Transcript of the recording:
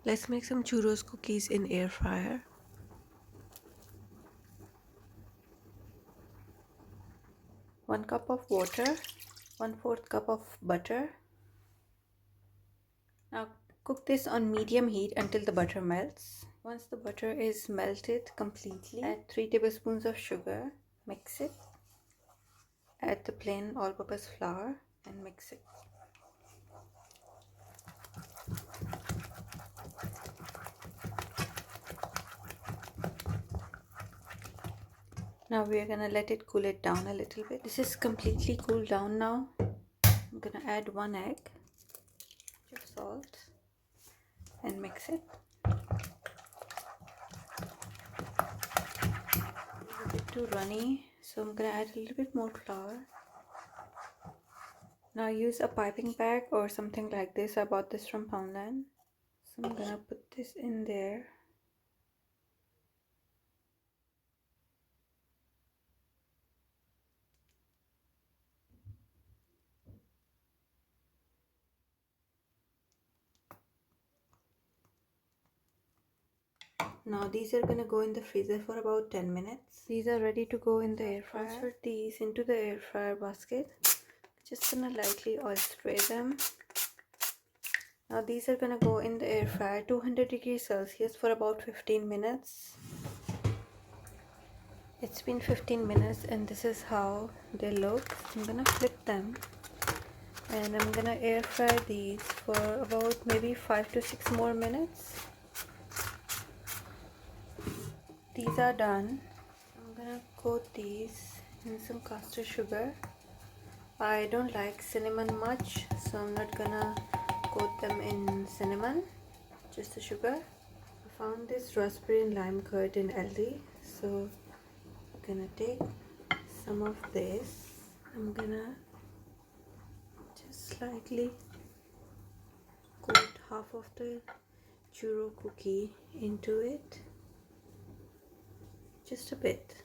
Let's make some churros cookies in air fryer. 1 cup of water, 1/4 cup of butter. Now cook this on medium heat until the butter melts. Once the butter is melted completely, add 3 tablespoons of sugar, mix it. Add the plain all-purpose flour and mix it. Now we are gonna let it cool it down a little bit. This is completely cooled down now. I'm gonna add 1 egg, of salt, and mix it. It's a bit too runny, so I'm gonna add a little bit more flour. Now use a piping bag or something like this. I bought this from Poundland. So I'm gonna put this in there. Now these are gonna go in the freezer for about 10 minutes. These are ready to go in the air fryer. Transfer these into the air fryer basket. Just gonna lightly oil spray them. Now these are gonna go in the air fryer 200 degrees Celsius for about 15 minutes. It's been 15 minutes and this is how they look. I'm gonna flip them and I'm gonna air fry these for about maybe 5 to 6 more minutes. These are done. I'm gonna coat these in some caster sugar. I don't like cinnamon much, so I'm not gonna coat them in cinnamon, just the sugar. I found this raspberry and lime curd in Aldi, so I'm gonna take some of this. I'm gonna just slightly coat half of the churro cookie into it, just a bit.